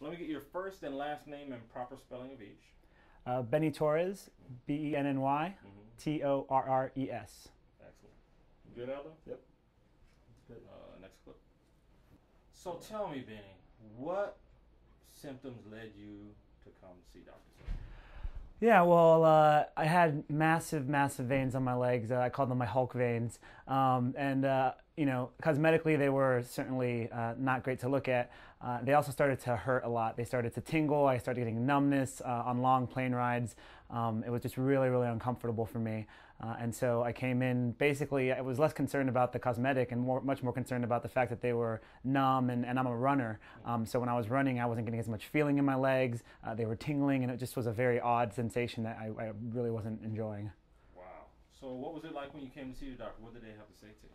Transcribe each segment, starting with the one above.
Let me get your first and last name and proper spelling of each. Benny Torres, Benny Torres. Excellent. Good, Aldo? Yep. Next clip. So tell me, Benny, what symptoms led you to come see Dr. Soffer? Yeah, well, I had massive veins on my legs. I called them my Hulk veins. You know, cosmetically, they were certainly not great to look at. They also started to hurt a lot. They started to tingle. I started getting numbness on long plane rides. It was just really uncomfortable for me. And so I came in, basically, I was less concerned about the cosmetic and much more concerned about the fact that they were numb, and I'm a runner. So when I was running, I wasn't getting as much feeling in my legs. They were tingling, and it just was a very odd sensation that I really wasn't enjoying. Wow. So what was it like when you came to see the doctor? What did they have to say to you?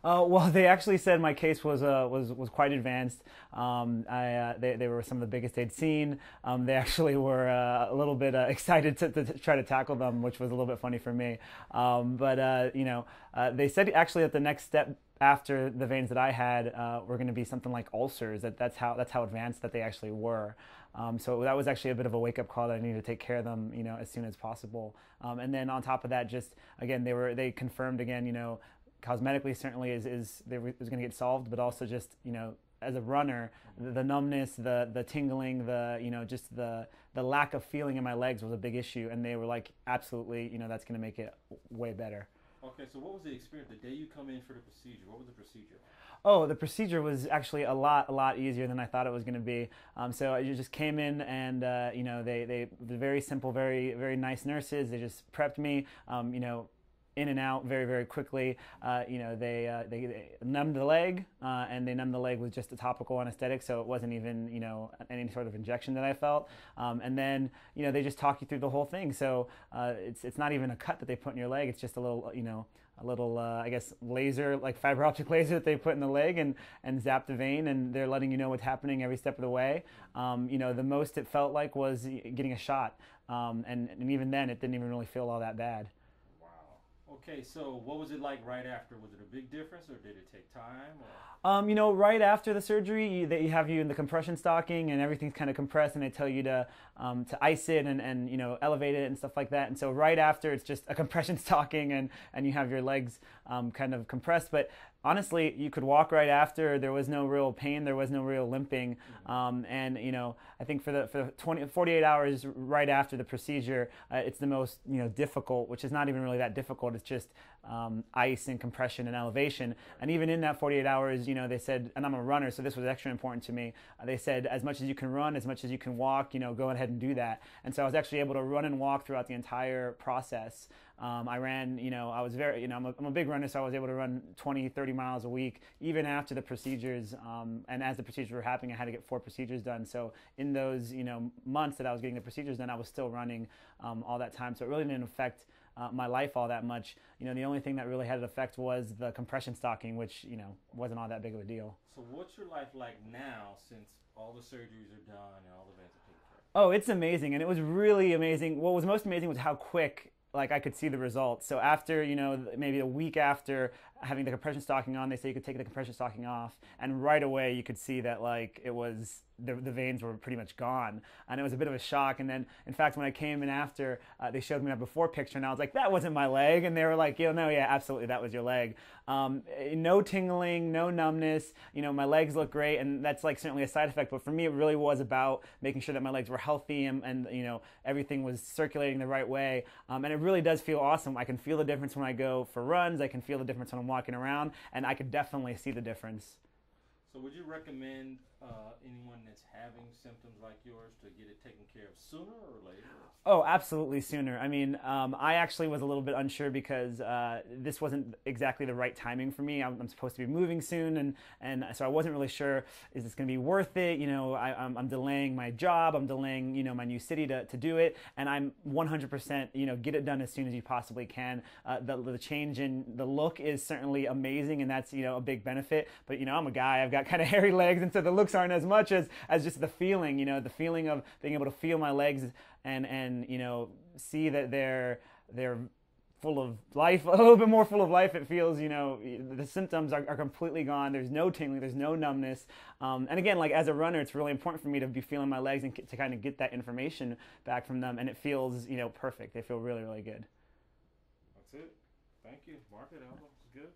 Well, they actually said my case was quite advanced. They were some of the biggest they'd seen. They actually were a little bit excited to try to tackle them, which was a little bit funny for me. You know, they said actually that the next step after the veins that I had were going to be something like ulcers. That's how advanced that they actually were. So that was actually a bit of a wake-up call that I needed to take care of them, you know, as soon as possible. And then on top of that, just again, they confirmed again, you know, cosmetically certainly is going to get solved, but also just, you know, as a runner, the numbness, the tingling, you know, just the lack of feeling in my legs was a big issue, and they were like, absolutely, you know, that's going to make it way better. Okay, so what was the experience the day you come in for the procedure? What was the procedure? Oh, the procedure was actually a lot easier than I thought it was going to be. So I just came in, and you know, they're very simple, very nice nurses. They just prepped me, you know, in and out very quickly. You know, they numbed the leg, and they numbed the leg with just a topical anesthetic, so it wasn't even, you know, any sort of injection that I felt. And then, you know, they just talk you through the whole thing. So it's not even a cut that they put in your leg. It's just a little, you know, I guess, laser, like fiber optic laser that they put in the leg and zap the vein, and they're letting you know what's happening every step of the way. You know, the most it felt like was getting a shot, and even then it didn't even really feel all that bad. Okay, so what was it like right after? Was it a big difference, or did it take time? You know, right after the surgery, they have you in the compression stocking, and everything's kind of compressed, and they tell you to ice it and you know, elevate it and stuff like that. And so right after, it's just a compression stocking, and you have your legs kind of compressed. But honestly, you could walk right after. There was no real pain. There was no real limping. And you know, I think for the 48 hours right after the procedure, it's the most, you know, difficult, which is not even really that difficult. It's just ice and compression and elevation. And even in that 48 hours, you know, they said, and I'm a runner, so this was extra important to me. They said, as much as you can run, as much as you can walk, you know, go ahead and do that. And so I was actually able to run and walk throughout the entire process. I ran, you know, I was very, you know, I'm a big runner, so I was able to run 20, 30 miles a week, even after the procedures. And as the procedures were happening, I had to get 4 procedures done. So in those, you know, months that I was getting the procedures done, I was still running all that time. So it really didn't affect my life all that much. You know, the only thing that really had an effect was the compression stocking, which, you know, wasn't all that big of a deal. So what's your life like now, since all the surgeries are done and all the veins are taken care of? Oh, it's amazing, and it was really amazing. What was most amazing was how quick, like, I could see the results. So after, you know, maybe a week after having the compression stocking on, they say you could take the compression stocking off, and right away you could see that, like, it was, the veins were pretty much gone, and it was a bit of a shock. And then, in fact, when I came in after, they showed me a before picture, and I was like, that wasn't my leg, and they were like, you know, no, yeah, absolutely, that was your leg. No tingling, no numbness, you know, my legs look great, and that's, like, certainly a side effect, but for me it really was about making sure that my legs were healthy, and you know, everything was circulating the right way. And it really does feel awesome. I can feel the difference when I go for runs, I can feel the difference when I'm walking around, and I could definitely see the difference. So would you recommend anyone that's having symptoms like yours to get it taken care of sooner or later? Oh, absolutely sooner. I mean, I actually was a little bit unsure because this wasn't exactly the right timing for me. I'm supposed to be moving soon, and so I wasn't really sure, is this going to be worth it? You know, I'm delaying my job, I'm delaying, you know, my new city to do it, and I'm 100%, you know, get it done as soon as you possibly can. The change in the look is certainly amazing, and that's, you know, a big benefit, but, you know, I'm a guy, I've got kind of hairy legs, and so the looks aren't as much as just the feeling, you know, the feeling of being able to feel my legs and you know, see that they're full of life, a little bit more full of life. It feels, you know, the symptoms are completely gone. There's no tingling, there's no numbness. And again, like as a runner, it's really important for me to be feeling my legs and to kind of get that information back from them. And it feels, you know, perfect. They feel really, really good. That's it. Thank you. Mark it, Alba. It's good.